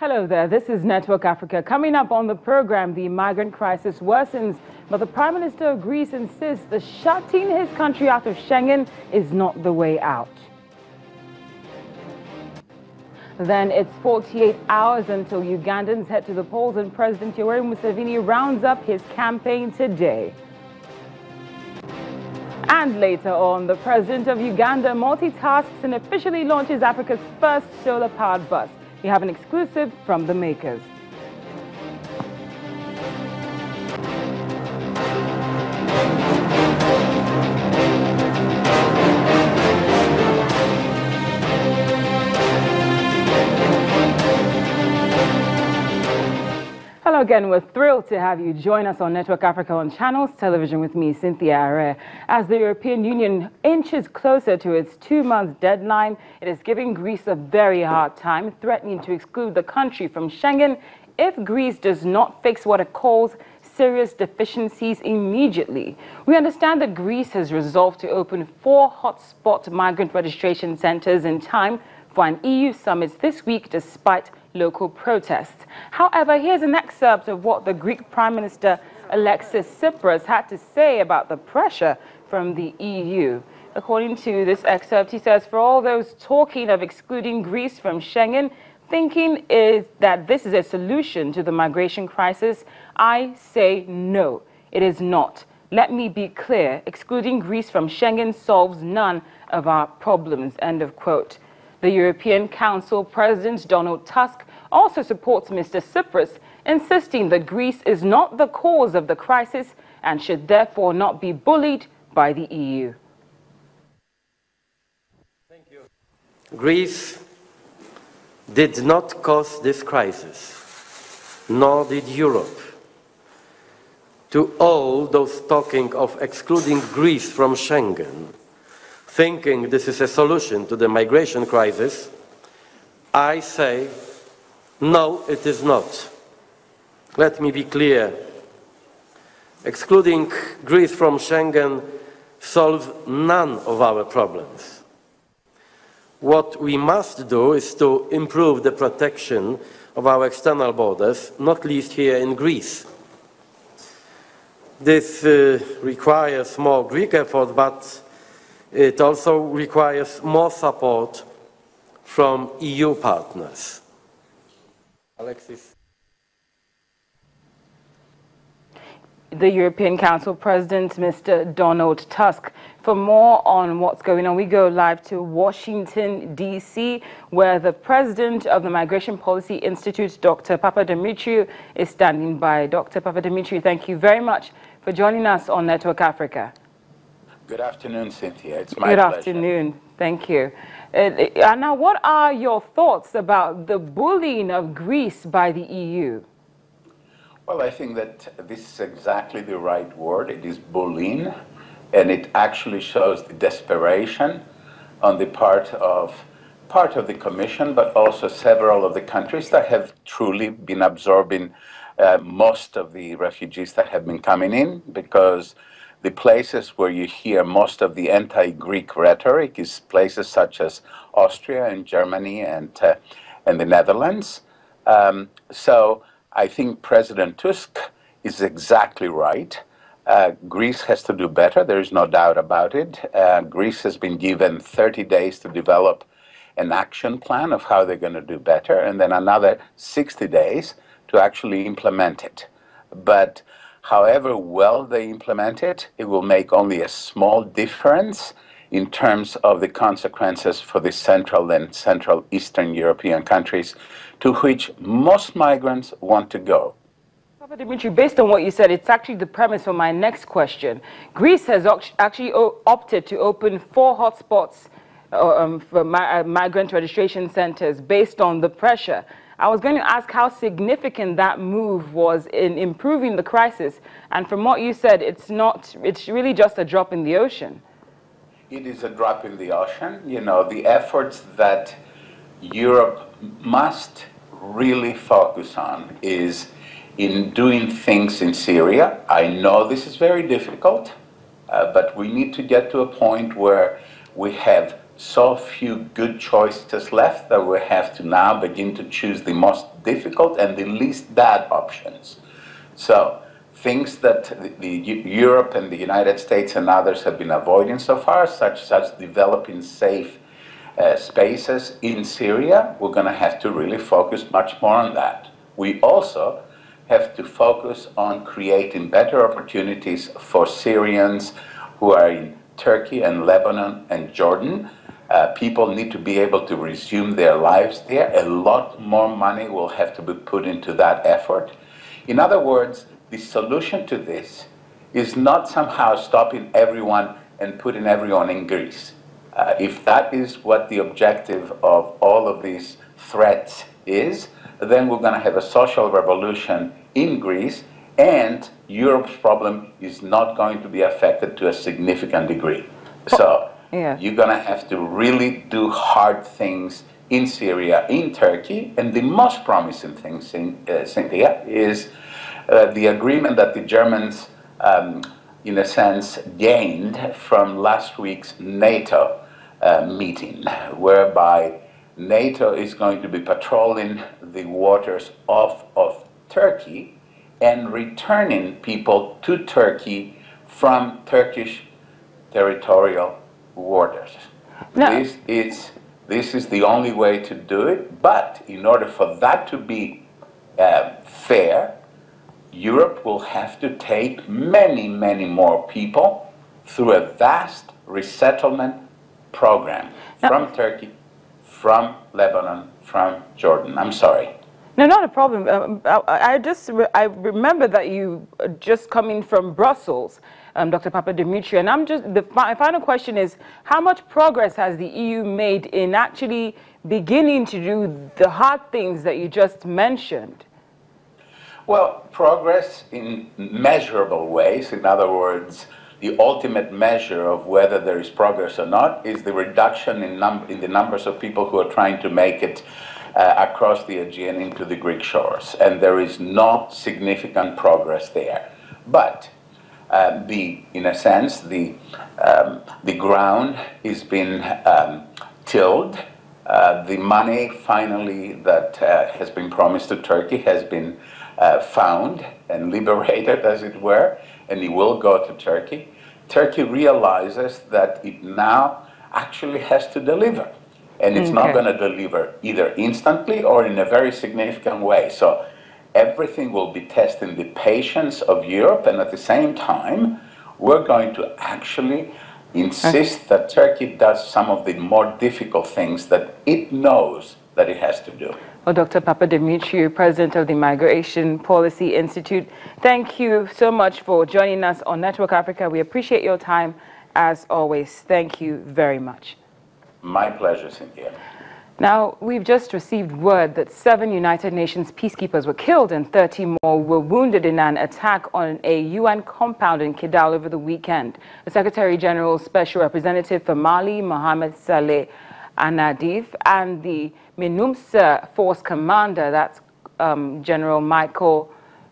Hello there, this is Network Africa. Coming up on the program, the migrant crisis worsens, but the Prime Minister of Greece insists that shutting his country out of Schengen is not the way out. Then it's 48 hours until Ugandans head to the polls and President Yoweri Museveni rounds up his campaign today. And later on, the President of Uganda multitasks and officially launches Africa's first solar-powered bus. We have an exclusive from the makers. Hello again, we're thrilled to have you join us on Network Africa on Channels Television with me, Cynthia Are. As the European Union inches closer to its 2-month deadline, it is giving Greece a very hard time, threatening to exclude the country from Schengen if Greece does not fix what it calls serious deficiencies immediately. We understand that Greece has resolved to open 4 hotspot migrant registration centers in time for an EU summit this week despite local protests. However, here's an excerpt of what the Greek Prime Minister Alexis Tsipras had to say about the pressure from the EU. According to this excerpt, he says, for all those talking of excluding Greece from Schengen, thinking is that this is a solution to the migration crisis, I say no, it is not. Let me be clear, excluding Greece from Schengen solves none of our problems, end of quote. The European Council President Donald Tusk also supports Mr. Tsipras, insisting that Greece is not the cause of the crisis and should therefore not be bullied by the EU. Thank you. Greece did not cause this crisis, nor did Europe. To all those talking of excluding Greece from Schengen, thinking this is a solution to the migration crisis, I say, no, it is not. Let me be clear. Excluding Greece from Schengen solves none of our problems. What we must do is to improve the protection of our external borders, not least here in Greece. This requires more Greek effort, but it also requires more support from EU partners. Alexis. The European Council President, Mr. Donald Tusk. For more on what's going on, we go live to Washington, D.C., where the president of the Migration Policy Institute, Dr. Papadimitriou, is standing by. Dr. Papadimitriou, thank you very much for joining us on Network Africa. Good afternoon, Cynthia. It's my pleasure. Good afternoon. Thank you. Now, what are your thoughts about the bullying of Greece by the EU? Well, I think that this is exactly the right word. It is bullying, and it actually shows the desperation on the part of the Commission, but also several of the countries that have truly been absorbing most of the refugees that have been coming in, because the places where you hear most of the anti-Greek rhetoric is places such as Austria and Germany and the Netherlands. So I think President Tusk is exactly right. Greece has to do better. There is no doubt about it. Greece has been given 30 days to develop an action plan of how they're going to do better, and then another 60 days to actually implement it. But however well they implement it, it will make only a small difference in terms of the consequences for the Central and Central Eastern European countries to which most migrants want to go. Papadimitriou, based on what you said, it's actually the premise for my next question. Greece has actually opted to open 4 hotspots for migrant registration centers based on the pressure. I was going to ask how significant that move was in improving the crisis. And from what you said, it's really just a drop in the ocean. It is a drop in the ocean. You know, the efforts that Europe must really focus on is in doing things in Syria. I know this is very difficult, but we need to get to a point where we have so few good choices left that we have to now begin to choose the most difficult and the least bad options. So things that Europe and the United States and others have been avoiding so far, such as developing safe spaces in Syria, we're going to have to really focus much more on that. We also have to focus on creating better opportunities for Syrians who are in Turkey and Lebanon and Jordan. People need to be able to resume their lives there. A lot more money will have to be put into that effort. In other words, the solution to this is not somehow stopping everyone and putting everyone in Greece. If that is what the objective of all of these threats is, then we're going to have a social revolution in Greece, and Europe's problem is not going to be affected to a significant degree. So you're going to have to really do hard things in Syria, in Turkey, and the most promising thing, Cynthia, is the agreement that the Germans, in a sense, gained from last week's NATO meeting, whereby NATO is going to be patrolling the waters of Turkey and returning people to Turkey from Turkish territorial waters. No. This is the only way to do it, but in order for that to be fair, Europe will have to take many, many more people through a vast resettlement program from Turkey, from Lebanon, from Jordan. I'm sorry. No, not a problem. I remember that you just coming from Brussels, Dr. Papadimitriou, and my final question is, how much progress has the EU made in actually beginning to do the hard things that you just mentioned? Well, progress in measurable ways. In other words, the ultimate measure of whether there is progress or not is the reduction in the numbers of people who are trying to make it across the Aegean into the Greek shores. And there is no significant progress there. But in a sense, the ground is being tilled. The money finally that has been promised to Turkey has been found and liberated, as it were, and it will go to Turkey. Turkey realizes that it now actually has to deliver. And it's not going to deliver either instantly or in a very significant way. So everything will be testing the patience of Europe, and at the same time, we're going to actually insist that Turkey does some of the more difficult things that it knows that it has to do. Well, Dr. Papadimitriou, President of the Migration Policy Institute, thank you so much for joining us on Network Africa. We appreciate your time, as always. Thank you very much. My pleasure, Cynthia. Now, we've just received word that 7 United Nations peacekeepers were killed and 30 more were wounded in an attack on a UN compound in Kidal over the weekend. The Secretary General's Special Representative for Mali, Mohamed Saleh Anadif, and the MINUMSA Force Commander, that's General Michael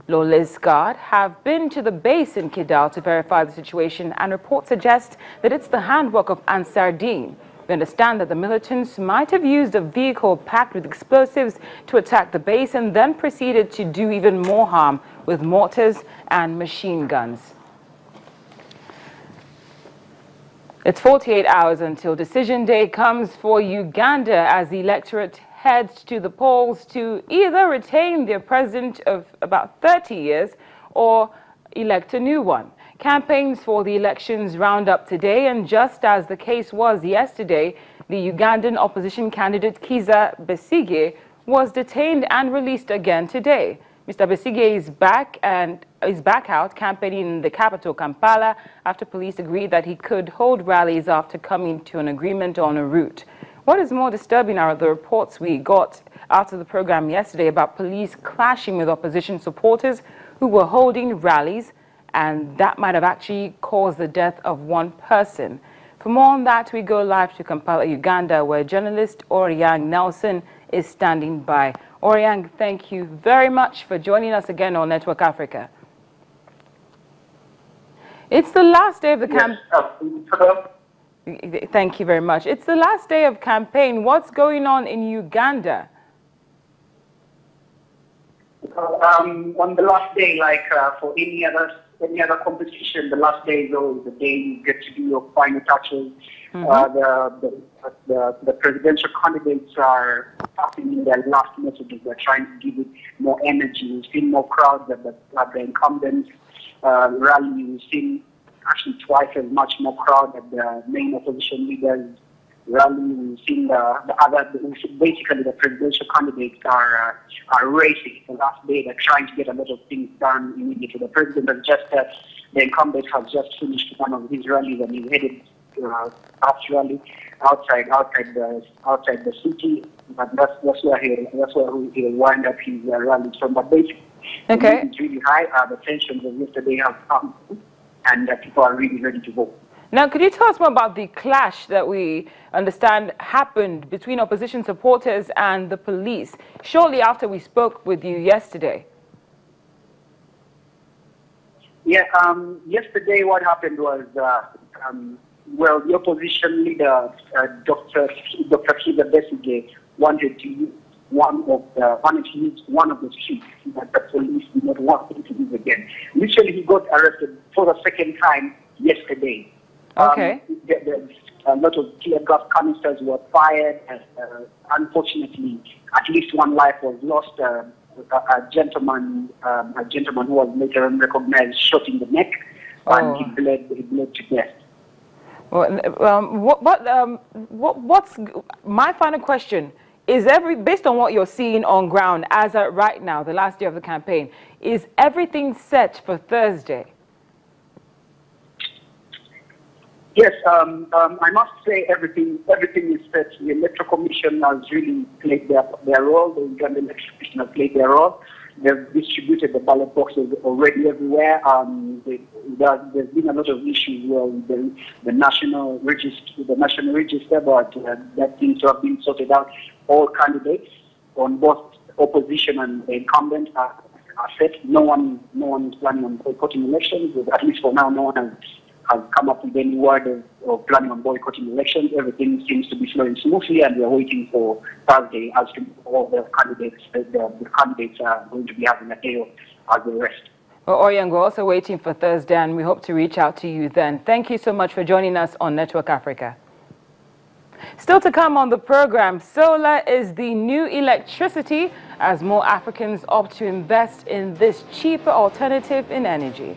Lolesgard, have been to the base in Kidal to verify the situation, and reports suggest that it's the handwork of Ansar Dine. We understand that the militants might have used a vehicle packed with explosives to attack the base and then proceeded to do even more harm with mortars and machine guns. It's 48 hours until decision day comes for Uganda as the electorate heads to the polls to either retain their president of about 30 years or elect a new one. Campaigns for the elections round up today, and just as the case was yesterday, the Ugandan opposition candidate Kizza Besigye was detained and released again today. Mr. Besigye is back out campaigning in the capital, Kampala, after police agreed that he could hold rallies after coming to an agreement on a route. What is more disturbing are the reports we got after the program yesterday about police clashing with opposition supporters who were holding rallies, and that might have actually caused the death of one person. For more on that, we go live to Kampala, Uganda, where journalist Oriang Nelson is standing by. Oriang, thank you very much for joining us again on Network Africa. It's the last day of the campaign. Thank you very much. It's the last day of campaign. What's going on in Uganda? On the last day, like for any other competition, the last day is always the day you get to do your final touches. The presidential candidates are passing in their last messages. They're trying to give it more energy. We've seen more crowds at the incumbents rally. We've seen actually twice as much more crowd at the main opposition leaders rally. We've seen basically the presidential candidates are racing. The last day they're trying to get a lot of things done immediately. The president has the incumbent has just finished one of his rallies and he's headed after rally outside the city. But that's where he'll wind up his rallies from. But basically, okay, it's really high. The tensions of yesterday have come, and people are really ready to vote. Now, could you tell us more about the clash that we understand happened between opposition supporters and the police shortly after we spoke with you yesterday? Yeah, yesterday what happened was, well, the opposition leader, Dr. Kiza Besigye, wanted to use one of the streets that the police did not want him to use again. Literally, he got arrested for the second time yesterday. Okay. A lot of tear gas canisters were fired. Unfortunately, at least one life was lost. A gentleman who was later recognized shot in the neck, and he bled to death. Well, what's my final question? Is based on what you're seeing on ground as of right now, the last day of the campaign, is everything set for Thursday? Yes, I must say everything is set. The Electoral Commission has really played their role. The Uganda Electoral Commission has played their role. They've distributed the ballot boxes already everywhere. There's been a lot of issues with the national register, but that seems to have been sorted out. All candidates on both opposition and the incumbent are set. No one is planning on boycotting elections. At least for now, no one has come up with any word of planning on boycotting elections. Everything seems to be flowing smoothly, and we're waiting for Thursday as to all the candidates. The candidates are going to be having a day as the rest. Well, Oyang, we're also waiting for Thursday, and we hope to reach out to you then. Thank you so much for joining us on Network Africa. Still to come on the program, solar is the new electricity as more Africans opt to invest in this cheaper alternative in energy.